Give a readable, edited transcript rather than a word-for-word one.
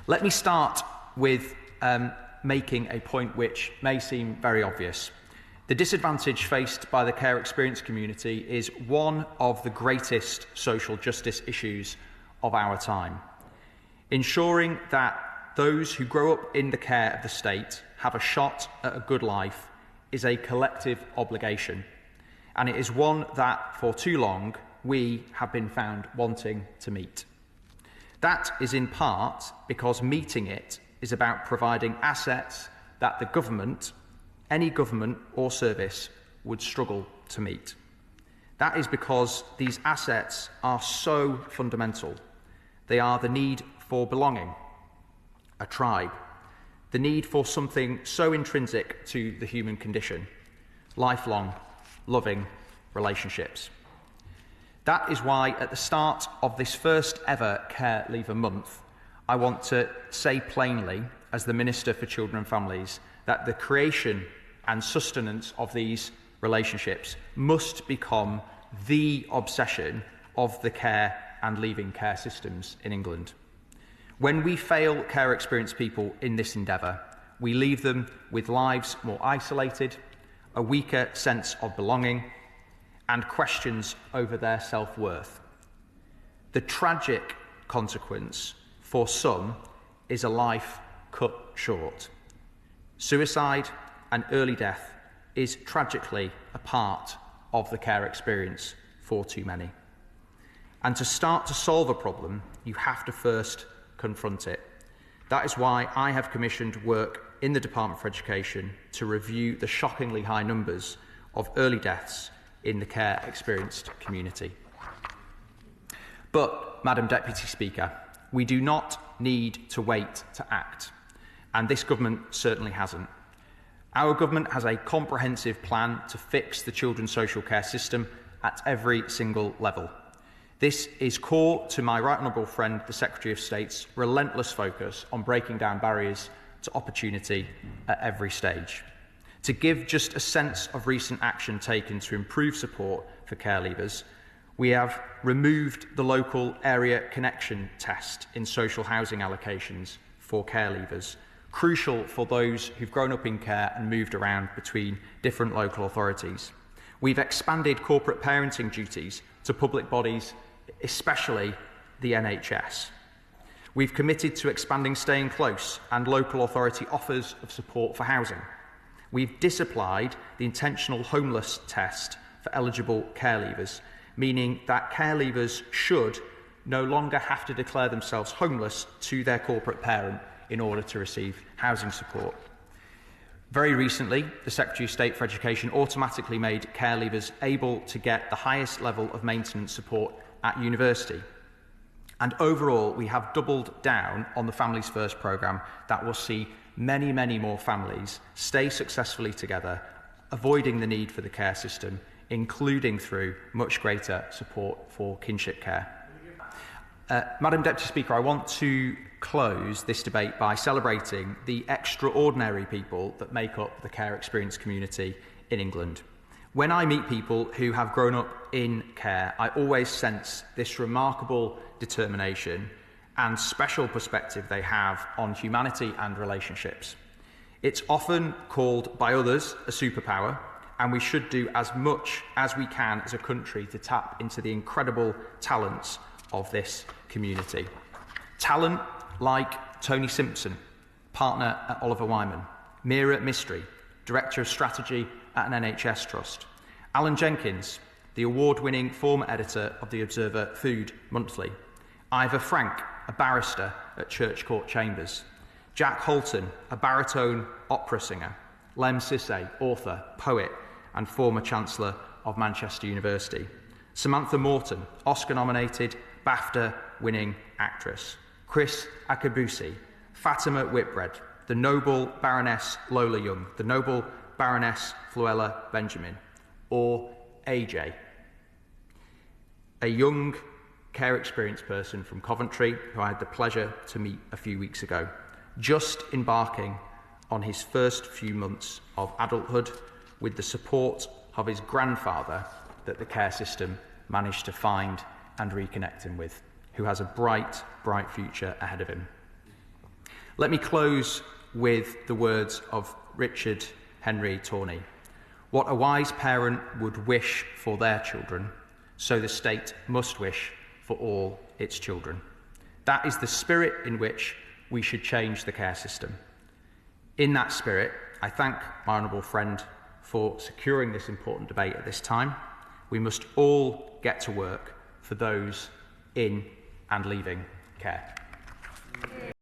Let me start with making a point which may seem very obvious. The disadvantage faced by the care experience community is one of the greatest social justice issues of our time. Ensuring that those who grow up in the care of the state have a shot at a good life is a collective obligation, and it is one that for too long we have been found wanting to meet. That is in part because meeting it is about providing assets that the government, any government or service, would struggle to meet. That is because these assets are so fundamental. They are the need for belonging, a tribe, the need for something so intrinsic to the human condition, lifelong, loving relationships. That is why at the start of this first ever Care Leaver Month, I want to say plainly, as the Minister for Children and Families, that the creation and sustenance of these relationships must become the obsession of the care and leaving care systems in England. When we fail care experience people in this endeavour, we leave them with lives more isolated, a weaker sense of belonging, and questions over their self-worth. The tragic consequence for some is a life cut short. Suicide and early death is tragically a part of the care experience for too many. And to start to solve a problem, you have to first confront it. That is why I have commissioned work in the Department for Education to review the shockingly high numbers of early deaths in the care experienced community. But, Madam Deputy Speaker, we do not need to wait to act, and this government certainly hasn't. Our government has a comprehensive plan to fix the children's social care system at every single level. This is core to my right honourable friend, the Secretary of State's relentless focus on breaking down barriers to opportunity at every stage. To give just a sense of recent action taken to improve support for care leavers, we have removed the local area connection test in social housing allocations for care leavers, crucial for those who've grown up in care and moved around between different local authorities. We've expanded corporate parenting duties to public bodies, especially the NHS. We've committed to expanding staying close and local authority offers of support for housing. We've disapplied the intentional homeless test for eligible care leavers, meaning that care leavers should no longer have to declare themselves homeless to their corporate parent in order to receive housing support. Very recently, the Secretary of State for Education automatically made care leavers able to get the highest level of maintenance support at university. And overall, we have doubled down on the Families First programme that will see many, many more families stay successfully together, avoiding the need for the care system, including through much greater support for kinship care. Madam Deputy Speaker, I want to close this debate by celebrating the extraordinary people that make up the care experience community in England. When I meet people who have grown up in care, I always sense this remarkable determination and special perspective they have on humanity and relationships. It's often called by others a superpower, and we should do as much as we can as a country to tap into the incredible talents of this community. Talent like Tony Simpson, partner at Oliver Wyman, Mira Mistry, Director of Strategy at an NHS Trust, Alan Jenkins, the award-winning former editor of the Observer Food Monthly, Ivor Frank, a barrister at Church Court Chambers, Jack Holton, a baritone opera singer, Lem Sissay, author, poet, and former Chancellor of Manchester University, Samantha Morton, Oscar-nominated, BAFTA-winning actress, Chris Akabusi, Fatima Whitbread, the noble Baroness Lola Young, the noble Baroness Fluella Benjamin, or AJ, a young care experience person from Coventry who I had the pleasure to meet a few weeks ago, just embarking on his first few months of adulthood with the support of his grandfather that the care system managed to find and reconnect him with, who has a bright, bright future ahead of him. Let me close with the words of Richard Henry Tawney. What a wise parent would wish for their children, so the state must wish for all its children. That is the spirit in which we should change the care system. In that spirit, I thank my honourable friend for securing this important debate at this time. We must all get to work for those in and leaving care.